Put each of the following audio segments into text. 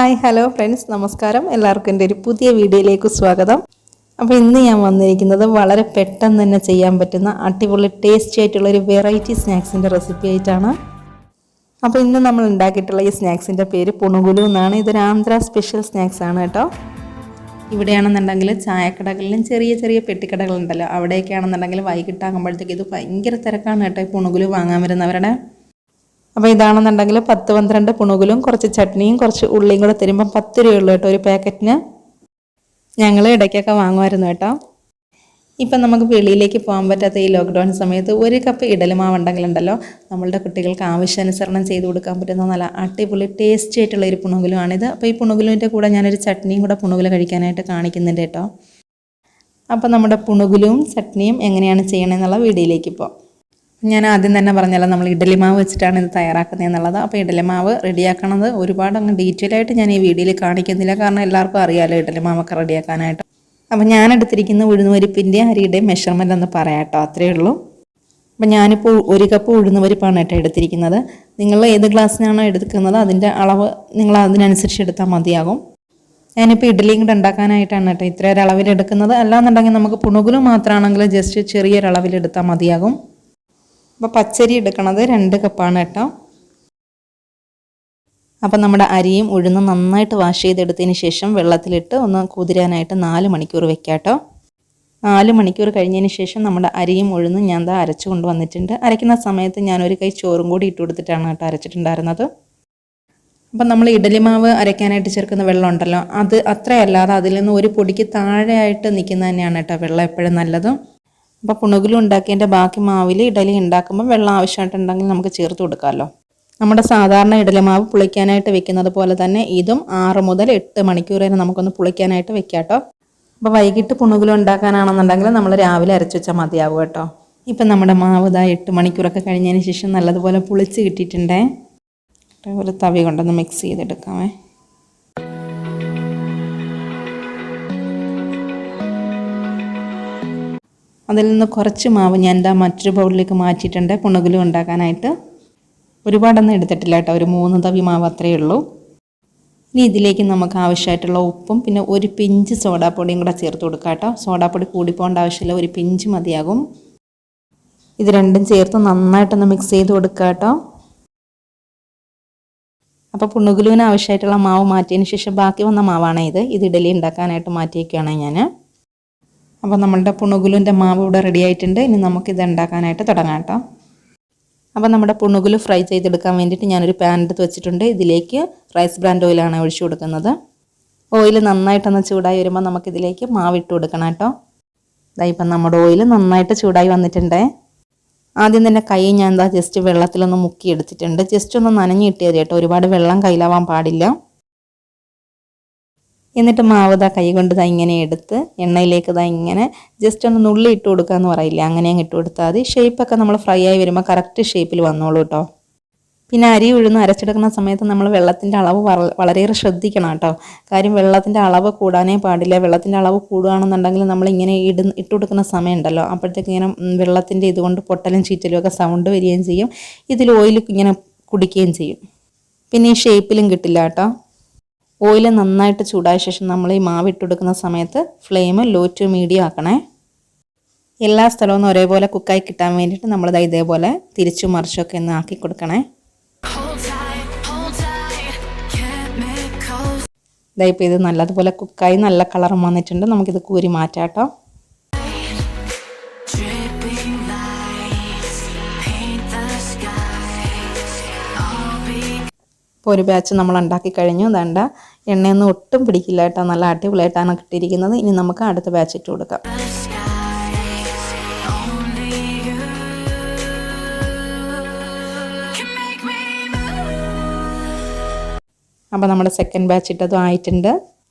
Hi hello friends, നമസ്കാരം. എല്ലാവർക്കും എൻ്റെ ഒരു പുതിയ വീഡിയോയിലേക്ക് സ്വാഗതം. അപ്പോൾ ഇന്ന് ഞാൻ വന്നിരിക്കുന്നത് വളരെ പെട്ടെന്ന് തന്നെ ചെയ്യാൻ പറ്റുന്ന അടിപൊളി ടേസ്റ്റി ആയിട്ടുള്ളൊരു വെറൈറ്റി സ്നാക്സിൻ്റെ റെസിപ്പി ആയിട്ടാണ്. അപ്പോൾ ഇന്ന് നമ്മൾ ഉണ്ടാക്കിയിട്ടുള്ള ഈ സ്നാക്സിൻ്റെ പേര് പുണുകുലു എന്നാണ്. ഇതൊരു ആന്ധ്ര സ്പെഷ്യൽ സ്നാക്സ് ആണ് കേട്ടോ. ഇവിടെയാണെന്നുണ്ടെങ്കിൽ ചായക്കടകളിലും ചെറിയ ചെറിയ പെട്ടിക്കടകളുണ്ടല്ലോ, അവിടെയൊക്കെയാണെന്നുണ്ടെങ്കിൽ വൈകിട്ടാകുമ്പോഴത്തേക്ക് ഇത് ഭയങ്കര തിരക്കാണ് കേട്ടോ ഈ പുണുകുലു വാങ്ങാൻ വരുന്നവരുടെ. അപ്പോൾ ഇതാണെന്നുണ്ടെങ്കിൽ 10-12 പുണുകുലും കുറച്ച് ചട്നിയും കുറച്ച് ഉള്ളിയും കൂടെ തരുമ്പം 10 രൂപയുള്ളൂ കേട്ടോ ഒരു പാക്കറ്റിന്. ഞങ്ങൾ ഇടയ്ക്കൊക്കെ വാങ്ങുമായിരുന്നു കേട്ടോ. ഇപ്പം നമുക്ക് വെളിയിലേക്ക് പോകാൻ പറ്റാത്ത ഈ ലോക്ക്ഡൗൺ സമയത്ത് 1 കപ്പ് ഇഡലിമാവ് ഉണ്ടെങ്കിലുണ്ടല്ലോ, നമ്മളുടെ കുട്ടികൾക്ക് ആവശ്യാനുസരണം ചെയ്ത് കൊടുക്കാൻ പറ്റുന്ന നല്ല അടിപൊളി ടേസ്റ്റി ആയിട്ടുള്ള ഒരു പുണുകുലുമാണിത്. അപ്പോൾ ഈ പുണുകുലുവിൻ്റെ കൂടെ ഞാനൊരു ചട്നിയും കൂടെ പുണുകുല കഴിക്കാനായിട്ട് കാണിക്കുന്നുണ്ട് കേട്ടോ. അപ്പോൾ നമ്മുടെ പുണുകുലും ചട്നിയും എങ്ങനെയാണ് ചെയ്യണമെന്നുള്ള വീഡിയോയിലേക്ക് പോകാം. ഞാൻ ആദ്യം തന്നെ പറഞ്ഞല്ലോ, നമ്മൾ ഇഡലിമാവ് വെച്ചിട്ടാണ് ഇത് തയ്യാറാക്കുന്നത് എന്നുള്ളത്. അപ്പോൾ ഇഡലിമാവ് റെഡിയാക്കണത് ഒരുപാട് അങ്ങ് ഡീറ്റെയിൽ ആയിട്ട് ഞാൻ ഈ വീഡിയോയിൽ കാണിക്കുന്നില്ല, കാരണം എല്ലാവർക്കും അറിയാമല്ലോ ഇഡലിമാവൊക്കെ റെഡിയാക്കാനായിട്ട്. അപ്പോൾ ഞാൻ എടുത്തിരിക്കുന്ന ഉഴുന്നുപരിപ്പിൻ്റെ അരിയുടെയും മെഷർമെൻ്റ് ഒന്ന് പറയാം കേട്ടോ, അത്രയേ ഉള്ളൂ. അപ്പോൾ ഞാനിപ്പോൾ 1 കപ്പ് ഉഴുന്നുപരിപ്പാണ് കേട്ടോ എടുത്തിരിക്കുന്നത്. നിങ്ങൾ ഏത് ഗ്ലാസ്സിനാണോ എടുക്കുന്നത് അതിൻ്റെ അളവ് നിങ്ങൾ അതിനനുസരിച്ച് എടുത്താൽ മതിയാകും. ഞാനിപ്പോൾ ഇഡ്ഡലിയും കൂടെ ഉണ്ടാക്കാനായിട്ടാണ് കേട്ടോ ഇത്ര ഒരു അളവിലെടുക്കുന്നത്. അല്ലാന്നുണ്ടെങ്കിൽ നമുക്ക് പുണുകുലു മാത്രമാണെങ്കിൽ ജസ്റ്റ് ചെറിയൊരളവിലെടുത്താൽ മതിയാകും. അപ്പോൾ പച്ചരി എടുക്കണത് 2 കപ്പാണ് കേട്ടോ. അപ്പോൾ നമ്മുടെ അരിയും ഉഴുന്നും നന്നായിട്ട് വാഷ് ചെയ്തെടുത്തതിന് ശേഷം വെള്ളത്തിലിട്ട് ഒന്ന് കുതിരാനായിട്ട് 4 മണിക്കൂർ വെക്കാം കേട്ടോ. 4 മണിക്കൂർ കഴിഞ്ഞതിന് ശേഷം നമ്മുടെ അരിയും ഉഴുന്നും ഞാൻ അരച്ചു കൊണ്ടുവന്നിട്ടുണ്ട്. അരയ്ക്കുന്ന സമയത്ത് ഞാൻ 1 കൈ ചോറും കൂടി ഇട്ട് കൊടുത്തിട്ടാണ് കേട്ടോ അരച്ചിട്ടുണ്ടായിരുന്നത്. അപ്പം നമ്മൾ ഇഡലിമാവ് അരയ്ക്കാനായിട്ട് ചേർക്കുന്ന വെള്ളം ഉണ്ടല്ലോ, അത് അത്രയല്ലാതെ അതിൽ നിന്ന് 1 പൊടിക്ക് താഴെയായിട്ട് നിൽക്കുന്നത് തന്നെയാണ് കേട്ടോ വെള്ളം എപ്പോഴും നല്ലത്. അപ്പോൾ പുണുകുലു ഉണ്ടാക്കിയതിൻ്റെ ബാക്കി മാവിൽ ഇഡലി ഉണ്ടാക്കുമ്പോൾ വെള്ളം ആവശ്യമായിട്ടുണ്ടെങ്കിൽ നമുക്ക് ചേർത്ത് കൊടുക്കാമല്ലോ. നമ്മുടെ സാധാരണ ഇഡലിമാവ് പുളിക്കാനായിട്ട് വെക്കുന്നത് പോലെ തന്നെ ഇതും 6 മുതൽ 8 മണിക്കൂർ വരെ നമുക്കൊന്ന് പുളിക്കാനായിട്ട് വെക്കാം കേട്ടോ. അപ്പോൾ വൈകിട്ട് പുണുകുലു ഉണ്ടാക്കാനാണെന്നുണ്ടെങ്കിൽ നമ്മൾ രാവിലെ അരച്ച് വെച്ചാൽ മതിയാവും കേട്ടോ. ഇപ്പം നമ്മുടെ മാവ് 8 മണിക്കൂറൊക്കെ കഴിഞ്ഞതിന് ശേഷം നല്ലതുപോലെ പുളിച്ച് കിട്ടിയിട്ടുണ്ടേ. ഒരു തവി കൊണ്ടൊന്ന് മിക്സ് ചെയ്തെടുക്കാമേ. അതിൽ നിന്ന് കുറച്ച് മാവ് ഞാൻ മറ്റൊരു ബൗളിലേക്ക് മാറ്റിയിട്ടുണ്ട് പുണുകുലു ഉണ്ടാക്കാനായിട്ട്. ഒരുപാടൊന്നും എടുത്തിട്ടില്ല കേട്ടോ, ഒരു 3 തവി മാവ് അത്രയേ ഉള്ളൂ. ഇനി ഇതിലേക്ക് നമുക്ക് ആവശ്യമായിട്ടുള്ള ഉപ്പും പിന്നെ 1 പിഞ്ച് സോഡാപ്പൊടിയും കൂടെ ചേർത്ത് കൊടുക്കാം കേട്ടോ. സോഡാപ്പൊടി കൂടിപ്പോകേണ്ട ആവശ്യമില്ല, 1 പിഞ്ച് മതിയാകും. ഇത് രണ്ടും ചേർത്ത് നന്നായിട്ടൊന്ന് മിക്സ് ചെയ്ത് കൊടുക്കുക കേട്ടോ. അപ്പോൾ പുണുകുലുവിന് ആവശ്യമായിട്ടുള്ള മാവ് മാറ്റിയതിന് ശേഷം ബാക്കി വന്ന മാവാണ് ഇത് ഇഡലി ഉണ്ടാക്കാനായിട്ട് മാറ്റി വയ്ക്കുകയാണ് ഞാൻ. അപ്പോൾ നമ്മളുടെ പുണുകുലുവിൻ്റെ മാവ് ഇവിടെ റെഡി ആയിട്ടുണ്ട്. ഇനി നമുക്കിത് ഉണ്ടാക്കാനായിട്ട് തുടങ്ങാം കേട്ടോ. അപ്പോൾ നമ്മുടെ പുണുകുലു ഫ്രൈ ചെയ്തെടുക്കാൻ വേണ്ടിയിട്ട് ഞാനൊരു പാൻ എടുത്ത് വെച്ചിട്ടുണ്ട്. ഇതിലേക്ക് റൈസ് ബ്രാൻഡ് ഓയിലാണ് ഒഴിച്ചു കൊടുക്കുന്നത്. ഓയിൽ നന്നായിട്ടൊന്ന് ചൂടായി വരുമ്പോൾ നമുക്കിതിലേക്ക് മാവ് ഇട്ട് കൊടുക്കണം കേട്ടോ. ഇപ്പം നമ്മുടെ ഓയിൽ നന്നായിട്ട് ചൂടായി വന്നിട്ടുണ്ട്. ആദ്യം തന്നെ കൈ ഞാൻ ജസ്റ്റ് വെള്ളത്തിലൊന്ന് മുക്കി എടുത്തിട്ടുണ്ട്. ജസ്റ്റ് ഒന്ന് നനഞ്ഞ് കിട്ടിയത് കേട്ടോ, ഒരുപാട് വെള്ളം കയ്യിലാവാൻ പാടില്ല. എന്നിട്ട് മാവ് കൈ കൊണ്ട് ഇങ്ങനെ എടുത്ത് എണ്ണയിലേക്ക് ഇങ്ങനെ ജസ്റ്റ് ഒന്ന് നുള്ളി ഇട്ട് കൊടുക്കുക എന്ന് പറയില്ല, അങ്ങനെ അങ്ങ് ഇട്ട് കൊടുത്താൽ മതി. ഷേപ്പൊക്കെ നമ്മൾ ഫ്രൈ ആയി വരുമ്പോൾ കറക്റ്റ് ഷേപ്പിൽ വന്നോളൂ കേട്ടോ. പിന്നെ അരി ഉഴുന്ന് അരച്ചെടുക്കുന്ന സമയത്ത് നമ്മൾ വെള്ളത്തിൻ്റെ അളവ് വളരെയേറെ ശ്രദ്ധിക്കണം കേട്ടോ. കാര്യം വെള്ളത്തിൻ്റെ അളവ് കൂടാനേ പാടില്ല. വെള്ളത്തിൻ്റെ അളവ് കൂടുകയാണെന്നുണ്ടെങ്കിൽ നമ്മളിങ്ങനെ ഇട്ട് കൊടുക്കുന്ന സമയം ഉണ്ടല്ലോ, അപ്പോഴത്തേക്ക് ഇങ്ങനെ വെള്ളത്തിൻ്റെ ഇതുകൊണ്ട് പൊട്ടലും ചീറ്റലും ഒക്കെ സൗണ്ട് വരികയും ചെയ്യും. ഇതിൽ ഓയിൽ ഇങ്ങനെ കുടിക്കുകയും ചെയ്യും. പിന്നെ ഈ ഷേപ്പിലും കിട്ടില്ല കേട്ടോ. ഓയിൽ നന്നായിട്ട് ചൂടായ ശേഷം നമ്മൾ ഈ മാവ് ഇട്ട് കൊടുക്കുന്ന സമയത്ത് ഫ്ലെയിം ലോ ടു മീഡിയം ആക്കണേ. എല്ലാ സ്ഥലവും ഒരേപോലെ കുക്കായി കിട്ടാൻ വേണ്ടിയിട്ട് നമ്മൾ ഇതേപോലെ തിരിച്ചും മറിച്ചൊക്കെ ഒന്ന് ആക്കി കൊടുക്കണേ. ഇപ്പോൾ ഇത് നല്ലതുപോലെ കുക്കായി നല്ല കളറും വന്നിട്ടുണ്ട്. നമുക്കിത് കൂരി മാറ്റാം കേട്ടോ. ഇപ്പോൾ ഒരു ബാച്ച് നമ്മൾ ഉണ്ടാക്കി കഴിഞ്ഞു. വേണ്ട എണ്ണയൊന്നും ഒട്ടും പിടിക്കില്ല കേട്ടോ, നല്ല അടിപൊളിയായിട്ടാണ് കിട്ടിയിരിക്കുന്നത്. ഇനി നമുക്ക് അടുത്ത ബാച്ച് ഇട്ട് കൊടുക്കാം. അപ്പോൾ നമ്മുടെ സെക്കൻഡ് ബാച്ച് ഇട്ടതും ആയിട്ടുണ്ട്.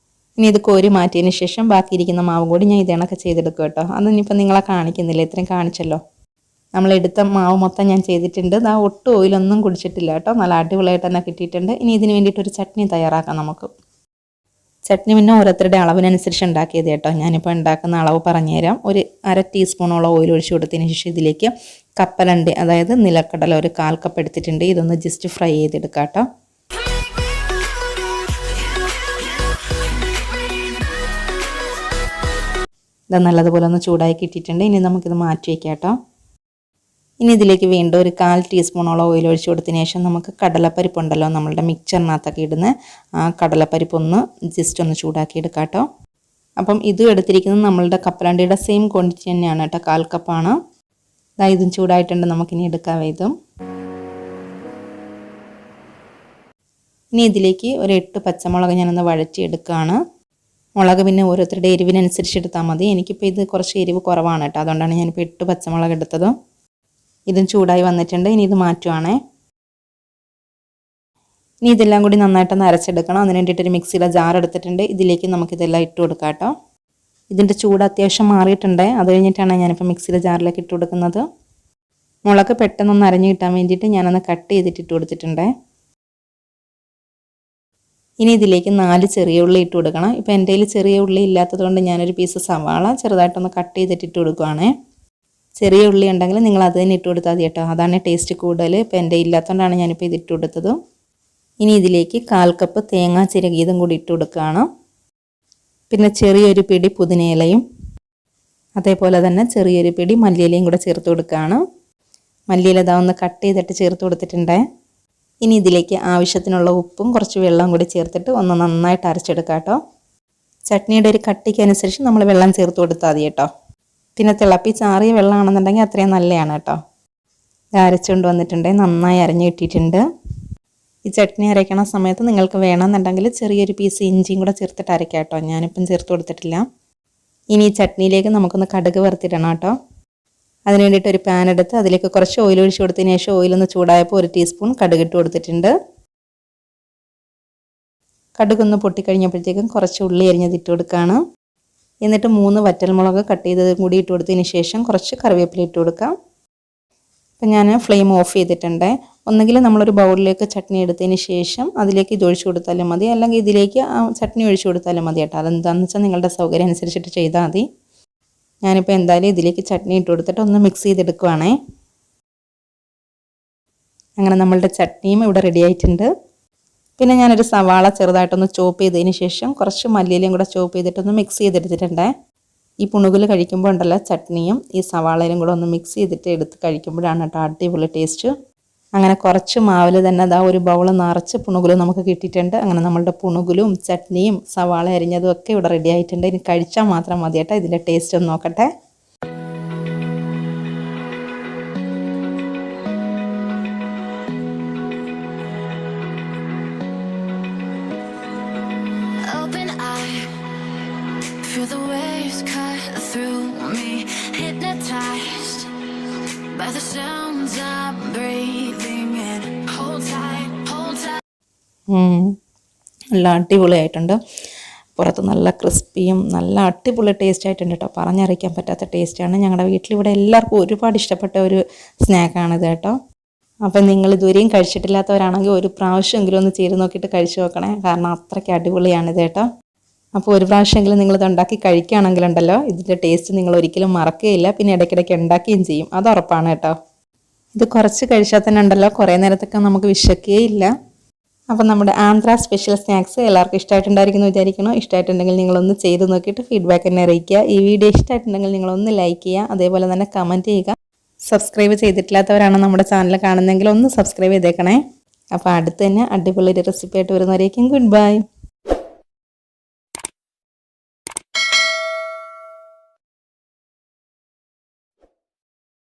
ഇനി ഇത് കോരി മാറ്റിയതിന് ശേഷം ബാക്കിയിരിക്കുന്ന മാവും കൂടി ഞാൻ ഇതേണൊക്കെ ചെയ്തെടുക്കും കേട്ടോ. അതൊന്നിപ്പോൾ നിങ്ങളെ കാണിക്കുന്നില്ല, ഇത്രയും കാണിച്ചല്ലോ. നമ്മളെടുത്ത മാവ് മൊത്തം ഞാൻ ചെയ്തിട്ടുണ്ട്. ഒട്ടും ഓയിലൊന്നും കുടിച്ചിട്ടില്ല കേട്ടോ, നല്ല അടിപൊളിയായിട്ട് തന്നെ കിട്ടിയിട്ടുണ്ട്. ഇനി ഇതിന് വേണ്ടിയിട്ടൊരു ചട്നി തയ്യാറാക്കാം നമുക്ക്. ചട്നി പിന്നെ ഓരോരുത്തരുടെ അളവിനനുസരിച്ച് ഉണ്ടാക്കിയത് കേട്ടോ. ഞാനിപ്പോൾ ഉണ്ടാക്കുന്ന അളവ് പറഞ്ഞുതരാം. ഒരു 1/2 ടീസ്പൂണോളം ഓയിൽ ഒഴിച്ച് കൊടുത്തതിന് ശേഷം ഇതിലേക്ക് കപ്പലണ്ടി, അതായത് നിലക്കടല ഒരു 1/4 കപ്പ് എടുത്തിട്ടുണ്ട്. ഇതൊന്ന് ജസ്റ്റ് ഫ്രൈ ചെയ്തെടുക്കാം കേട്ടോ. ഇത് നല്ലതുപോലെ ഒന്ന് ചൂടാക്കി ഇട്ടിട്ടുണ്ട്. ഇനി നമുക്കിത് മാറ്റി വയ്ക്കാം കേട്ടോ. ഇനി ഇതിലേക്ക് വീണ്ടും ഒരു 1/4 ടീസ്പൂണോളം ഓയിൽ ഒഴിച്ച് കൊടുത്തതിന് ശേഷം നമുക്ക് കടലപ്പരിപ്പ് ഉണ്ടല്ലോ നമ്മളുടെ മിക്സറിനകത്തൊക്കെ ഇടുന്ന ആ കടലപ്പരിപ്പ് ഒന്ന് ജസ്റ്റ് ഒന്ന് ചൂടാക്കി എടുക്കാം കേട്ടോ. അപ്പം ഇതും എടുത്തിരിക്കുന്നത് നമ്മളുടെ കപ്പലണ്ടിയുടെ സെയിം ക്വാണ്ടിറ്റി തന്നെയാണ് കേട്ടോ, 1/4 കപ്പാണ്. ഇതും ചൂടായിട്ടുണ്ട്, നമുക്കിനി എടുക്കാം ഇതും. ഇനി ഇതിലേക്ക് ഒരു 8 പച്ചമുളക് ഞാനൊന്ന് വഴറ്റിയെടുക്കുകയാണ്. മുളക് പിന്നെ ഓരോരുത്തരുടെ എരിവിനനുസരിച്ച് എടുത്താൽ മതി. എനിക്കിപ്പോൾ ഇത് കുറച്ച് എരിവ് കുറവാണ് കേട്ടോ, അതുകൊണ്ടാണ് ഞാനിപ്പോൾ 8 പച്ചമുളക് എടുത്തത്. ഇതും ചൂടായി വന്നിട്ടുണ്ട്. ഇനി ഇത് മാറ്റുവാണേ. ഇനി ഇതെല്ലാം കൂടി നന്നായിട്ടൊന്ന് അരച്ചെടുക്കണം. അതിന് വേണ്ടിയിട്ടൊരു മിക്സിയിലെ ജാർ എടുത്തിട്ടുണ്ട്. ഇതിലേക്ക് നമുക്കിതെല്ലാം ഇട്ട് കൊടുക്കാം കേട്ടോ. ഇതിൻ്റെ ചൂട് അത്യാവശ്യം മാറിയിട്ടുണ്ട്. അത് കഴിഞ്ഞിട്ടാണ് ഞാനിപ്പോൾ മിക്സിയിലെ ജാറിലേക്ക് ഇട്ട് കൊടുക്കുന്നത്. മുളക് പെട്ടെന്നൊന്ന് അരഞ്ഞ് കിട്ടാൻ വേണ്ടിയിട്ട് ഞാനൊന്ന് കട്ട് ചെയ്തിട്ട് ഇട്ട് കൊടുത്തിട്ടുണ്ട്. ഇനി ഇതിലേക്ക് 4 ചെറിയ ഉള്ളി ഇട്ട് കൊടുക്കണം. ഇപ്പോൾ എൻ്റെ കയ്യിൽ ചെറിയ ഉള്ളി ഇല്ലാത്തത് കൊണ്ട് ഞാനൊരു പീസ് സവാള ചെറുതായിട്ടൊന്ന് കട്ട് ചെയ്തിട്ട് ഇട്ട് കൊടുക്കുവാണേ. ചെറിയ ഉള്ളി ഉണ്ടെങ്കിൽ നിങ്ങൾ അത് തന്നെ ഇട്ട് കൊടുത്താൽ മതി കേട്ടോ, അതാണ് ടേസ്റ്റ് കൂടുതൽ. ഇപ്പോൾ എൻ്റെ ഇല്ലാത്തതുകൊണ്ടാണ് ഞാനിപ്പോൾ ഇത് ഇട്ട് കൊടുത്തത്. ഇനി ഇതിലേക്ക് 1/4 കപ്പ് തേങ്ങ ചിരകിയതും കൂടി ഇട്ട് കൊടുക്കുകയാണ്. പിന്നെ ചെറിയൊരു പിടി പുതിനയിലയും അതേപോലെ തന്നെ ചെറിയൊരു പിടി മല്ലിയിലയും കൂടെ ചേർത്ത് കൊടുക്കുകയാണ്. മല്ലിയില ഇതാ ഒന്ന് കട്ട് ചെയ്തിട്ട് ചേർത്ത് കൊടുത്തിട്ടുണ്ട്. ഇനി ഇതിലേക്ക് ആവശ്യത്തിനുള്ള ഉപ്പും കുറച്ച് വെള്ളം കൂടി ചേർത്തിട്ട് ഒന്ന് നന്നായിട്ട് അരച്ചെടുക്കാം കേട്ടോ. ചട്നിയുടെ ഒരു കട്ടിക്കനുസരിച്ച് നമ്മൾ വെള്ളം ചേർത്ത് കൊടുത്താൽ മതി കേട്ടോ. പിന്നെ തിളപ്പിച്ചാറിയ വെള്ളമാണെന്നുണ്ടെങ്കിൽ അത്രയും നല്ലതാണ് കേട്ടോ. അരച്ചുകൊണ്ട് വന്നിട്ടുണ്ട്, നന്നായി അരഞ്ഞ് കിട്ടിയിട്ടുണ്ട്. ഈ ചട്നി അരയ്ക്കണ സമയത്ത് നിങ്ങൾക്ക് വേണമെന്നുണ്ടെങ്കിൽ ചെറിയൊരു പീസ് ഇഞ്ചിയും കൂടെ ചേർത്തിട്ട് അരയ്ക്കാം കേട്ടോ. ഞാനിപ്പം ചേർത്ത് കൊടുത്തിട്ടില്ല. ഇനി ഈ ചട്നിയിലേക്ക് നമുക്കൊന്ന് കടുക് വറുത്തിടണം കേട്ടോ. അതിന് വേണ്ടിയിട്ട് ഒരു പാൻ എടുത്ത് അതിലേക്ക് കുറച്ച് ഓയിൽ ഒഴിച്ച് കൊടുത്തതിന് ശേഷം ഓയിലൊന്ന് ചൂടായപ്പോൾ 1 ടീസ്പൂൺ കടുക് ഇട്ട് കൊടുത്തിട്ടുണ്ട്. കടുകൊന്ന് പൊട്ടിക്കഴിഞ്ഞപ്പോഴത്തേക്കും കുറച്ച് ഉള്ളി അരിഞ്ഞത് ഇട്ട് കൊടുക്കുകയാണ്. എന്നിട്ട് 3 വറ്റൽമുളക് കട്ട് ചെയ്തത് കൂടി ഇട്ട് കൊടുത്തതിന് ശേഷം കുറച്ച് കറിവേപ്പില ഇട്ട് കൊടുക്കാം. അപ്പം ഞാൻ ഫ്ലെയിം ഓഫ് ചെയ്തിട്ടുണ്ട്. ഒന്നുകിൽ നമ്മളൊരു ബൗളിലേക്ക് ചട്നി എടുത്തതിന് ശേഷം അതിലേക്ക് ഇത് ഒഴിച്ചു കൊടുത്താലും മതി, അല്ലെങ്കിൽ ഇതിലേക്ക് ചട്നി ഒഴിച്ചു കൊടുത്താലും മതി കേട്ടോ. അതെന്താണെന്ന് വെച്ചാൽ നിങ്ങളുടെ സൗകര്യം അനുസരിച്ചിട്ട് ചെയ്താൽ മതി. ഞാനിപ്പോൾ എന്തായാലും ഇതിലേക്ക് ചട്നി ഇട്ട് കൊടുത്തിട്ട് ഒന്ന് മിക്സ് ചെയ്തെടുക്കുവാണേ. അങ്ങനെ നമ്മളുടെ ചട്നിയും ഇവിടെ റെഡി ആയിട്ടുണ്ട്. പിന്നെ ഞാനൊരു സവാള ചെറുതായിട്ടൊന്ന് ചോപ്പ് ചെയ്തതിന് ശേഷം കുറച്ച് മല്ലിയിലയും കൂടെ ചോപ്പ് ചെയ്തിട്ടൊന്ന് മിക്സ് ചെയ്തെടുത്തിട്ടുണ്ട്. ഈ പുണുകുല് കഴിക്കുമ്പോൾ ഉണ്ടല്ലോ ചട്നിയും ഈ സവാളയിലും കൂടെ ഒന്ന് മിക്സ് ചെയ്തിട്ട് എടുത്ത് കഴിക്കുമ്പോഴാണ് കേട്ടോ അടിപൊളി ടേസ്റ്റ്. അങ്ങനെ കുറച്ച് മാവിൽ തന്നെ അതാ ഒരു ബൗൾ നിറച്ച് പുണുകുല് നമുക്ക് കിട്ടിയിട്ടുണ്ട്. അങ്ങനെ നമ്മളുടെ പുണുകുലും ചട്നിയും സവാള അരിഞ്ഞതും ഒക്കെ ഇവിടെ റെഡി ആയിട്ടുണ്ട്. ഇനി കഴിച്ചാൽ മാത്രം മതി കേട്ടോ. ഇതിൻ്റെ ടേസ്റ്റ് ഒന്ന് നോക്കട്ടെ. Feel the waves cut through me, hypnotized by the sounds I'm breathing in. Hold tight, hold tight. നല്ല അടിപൊളിയായിട്ടുണ്ട്. പുറത്ത് നല്ല ക്രിസ്പിയും നല്ല അടിപൊളി ടേസ്റ്റ് ആയിട്ടുണ്ട് കേട്ടോ. പറഞ്ഞറിയിക്കാൻ പറ്റാത്ത ടേസ്റ്റാണ്. ഞങ്ങളുടെ വീട്ടിലിവിടെ എല്ലാവർക്കും ഒരുപാട് ഇഷ്ടപ്പെട്ട ഒരു സ്നാക്കാണിത് കേട്ടോ. അപ്പം നിങ്ങൾ ഇതുവരെയും കഴിച്ചിട്ടില്ലാത്തവരാണെങ്കിൽ ഒരു പ്രാവശ്യമെങ്കിലും ഒന്ന് ചെയ്ത് നോക്കിയിട്ട് കഴിച്ചു നോക്കണേ, കാരണം അത്രയ്ക്ക് അടിപൊളിയാണിത് കേട്ടോ. അപ്പോൾ ഒരു പ്രാവശ്യമെങ്കിലും നിങ്ങളിത് ഉണ്ടാക്കി കഴിക്കുകയാണെങ്കിലുണ്ടല്ലോ ഇതിൻ്റെ ടേസ്റ്റ് നിങ്ങൾ ഒരിക്കലും മറക്കുകയില്ല. പിന്നെ ഇടയ്ക്കിടയ്ക്ക് ഉണ്ടാക്കുകയും ചെയ്യും, അത് ഉറപ്പാണ് കേട്ടോ. ഇത് കുറച്ച് കഴിച്ചാൽ തന്നെ ഉണ്ടല്ലോ കുറേ നേരത്തൊക്കെ നമുക്ക് വിശക്കുകയില്ല. അപ്പം നമ്മുടെ ആന്ധ്ര സ്പെഷ്യൽ സ്നാക്സ് എല്ലാവർക്കും ഇഷ്ടമായിട്ടുണ്ടായിരിക്കുന്നു വിചാരിക്കണം. ഇഷ്ടമായിട്ടുണ്ടെങ്കിൽ നിങ്ങളൊന്ന് ചെയ്ത് നോക്കിയിട്ട് ഫീഡ്ബാക്ക് എന്നെ അറിയിക്കുക. ഈ വീഡിയോ ഇഷ്ടമായിട്ടുണ്ടെങ്കിൽ നിങ്ങളൊന്ന് ലൈക്ക് ചെയ്യുക, അതേപോലെ തന്നെ കമൻറ്റ് ചെയ്യുക. സബ്സ്ക്രൈബ് ചെയ്തിട്ടില്ലാത്തവരാണ് നമ്മുടെ ചാനൽ കാണുന്നതെങ്കിൽ ഒന്ന് സബ്സ്ക്രൈബ് ചെയ്തേക്കണേ. അപ്പോൾ അടുത്ത് തന്നെ അടിപൊളി റെസിപ്പി ആയിട്ട് വരുന്നവരേക്കും ഗുഡ് ബൈ.